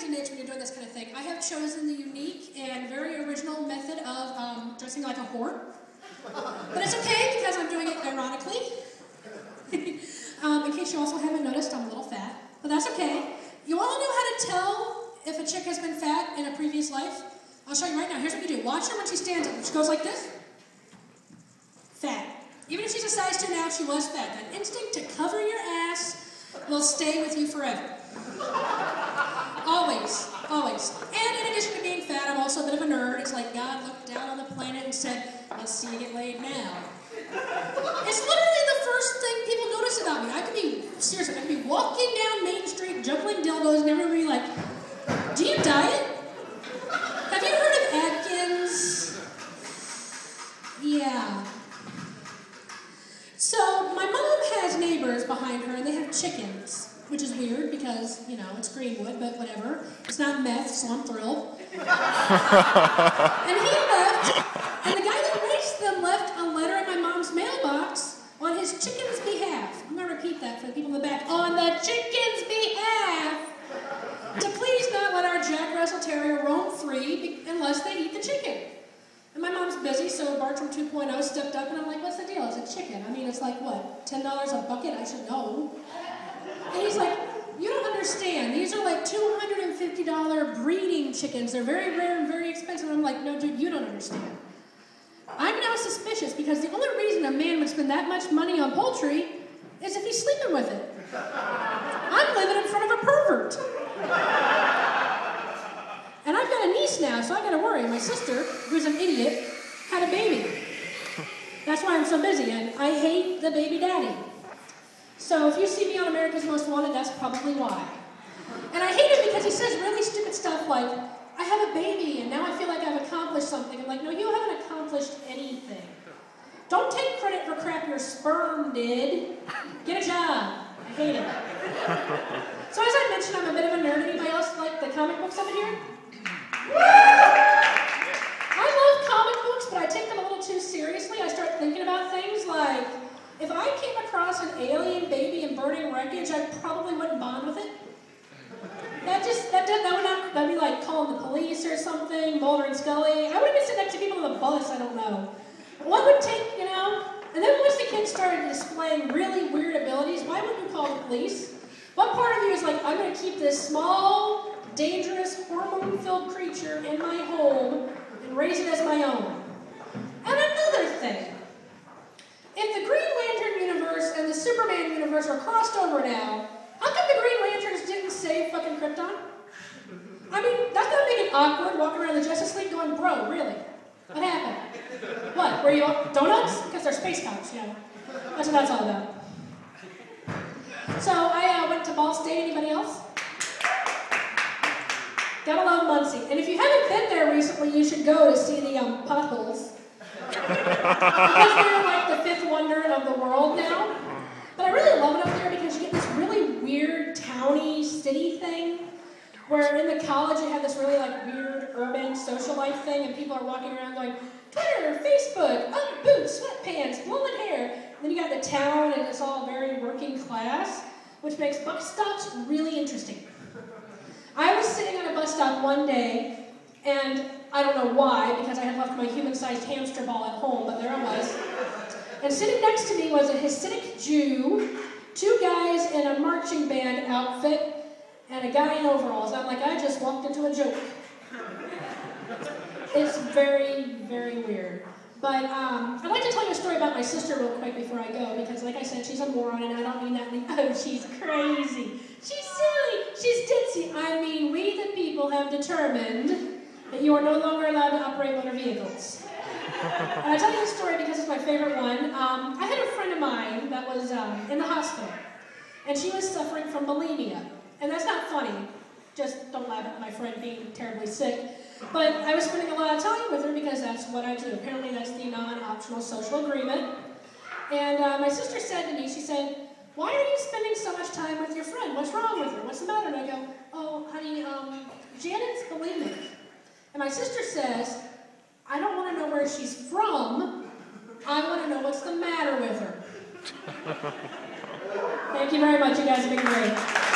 your nature when you're doing this kind of thing. I have chosen the unique and very original method of dressing like a whore. But it's okay because I'm doing it ironically. In case you also haven't noticed, I'm a little fat. But that's okay. You all know how to tell if a chick has been fat in a previous life? I'll show you right now. Here's what you do. Watch her when she stands up. She goes like this. Fat. Even if she's a size 2 now, she was fat. That instinct to cover your ass will stay with you forever. Always. Always. And in addition to being fat, I'm also a bit of a nerd. It's like God looked down on the planet and said, let's see you get laid now. It's literally the first thing people notice about me. I could be walking down Main Street, juggling dildos, and everybody like, do you diet? Have you heard of Atkins? Yeah. So my mom has neighbors behind her, and they have chickens, which is weird because, you know, it's Greenwood, but whatever. It's not meth, so I'm thrilled. And he left, and the guy that raised them left a letter in my mom's mailbox on his chicken's behalf. I'm going to repeat that for the people in the back. On the chicken's behalf, to please not let our Jack Russell Terrier roam free unless they eat the chicken. And my mom's busy, so Bartram 2.0 stepped up, and I'm like, what's the deal? It's a chicken. I mean, it's like, what, $10 a bucket? I should know. And he's like, you don't understand. These are like $250 breeding chickens. They're very rare and very expensive. I'm like, no, dude, you don't understand. I'm now suspicious because the only reason a man would spend that much money on poultry is if he's sleeping with it. I'm living in front of a pervert. And I've got a niece now, so I gotta worry. My sister, who's an idiot, had a baby. That's why I'm so busy, and I hate the baby daddy. So if you see me on America's Most Wanted, that's probably why. And I hate it because he says really stupid stuff like, I have a baby, and now I feel like I've accomplished something. I'm like, no, you haven't accomplished anything. Don't take credit for crap your sperm did. Get a job. I hate it. So as I mentioned, I'm a bit of a nerd. Anybody else like the comic books up in here? I love comic books, but I take them a little too seriously. I start thinking about things like, if I came across an alien baby in burning wreckage, I probably wouldn't bond with it. That'd be like calling the police or something, Mulder and Scully. I would even sit next to people on the bus, I don't know. What would take, you know? And then once the kids started displaying really weird abilities, why wouldn't you call the police? What part of you is like, I'm going to keep this small, dangerous, hormone-filled creature in my home and raise it as my own? And another thing. If the Green Lantern universe and the Superman universe are crossed over now, how come the Green Lanterns didn't save fucking Krypton? I mean, that's gonna make it awkward walking around the Justice League going, bro, really? What happened? What, were you all donuts? Because they're space cops, you know. That's what that's all about. So I went to Ball State. Anybody else? Gotta love Muncie. And if you haven't been there recently, you should go to see the potholes. Because they're like the fifth wonder of the world now. But I really love it up there because you get this really weird towny city thing where in the college you have this really like weird urban social life thing and people are walking around going, Twitter, Facebook, boots, sweatpants, blonde hair. And then you got the town and it's all very working class, which makes bus stops really interesting. I was sitting on a bus stop one day and I don't know why, because I had left my human-sized hamster ball at home, but there I was. And sitting next to me was a Hasidic Jew, 2 guys in a marching band outfit, and a guy in overalls. I'm like, I just walked into a joke. It's very, very weird. But I'd like to tell you a story about my sister real quick before I go, because like I said, she's a moron, and I don't mean that like, oh, she's crazy. She's silly. She's ditzy. I mean, we the people have determined that you are no longer allowed to operate motor vehicles. And I tell you this story because it's my favorite one. I had a friend of mine that was in the hospital, and she was suffering from bulimia. And that's not funny. Just don't laugh at my friend being terribly sick. But I was spending a lot of time with her because that's what I do. Apparently that's the non-optional social agreement. And my sister said to me, she said, why are you spending so much time with your friend? What's wrong with her? What's the matter? And I go, oh, honey, Janet's bulimic. And my sister says, I don't want to know where she's from. I want to know what's the matter with her. Thank you very much. You guys have been great.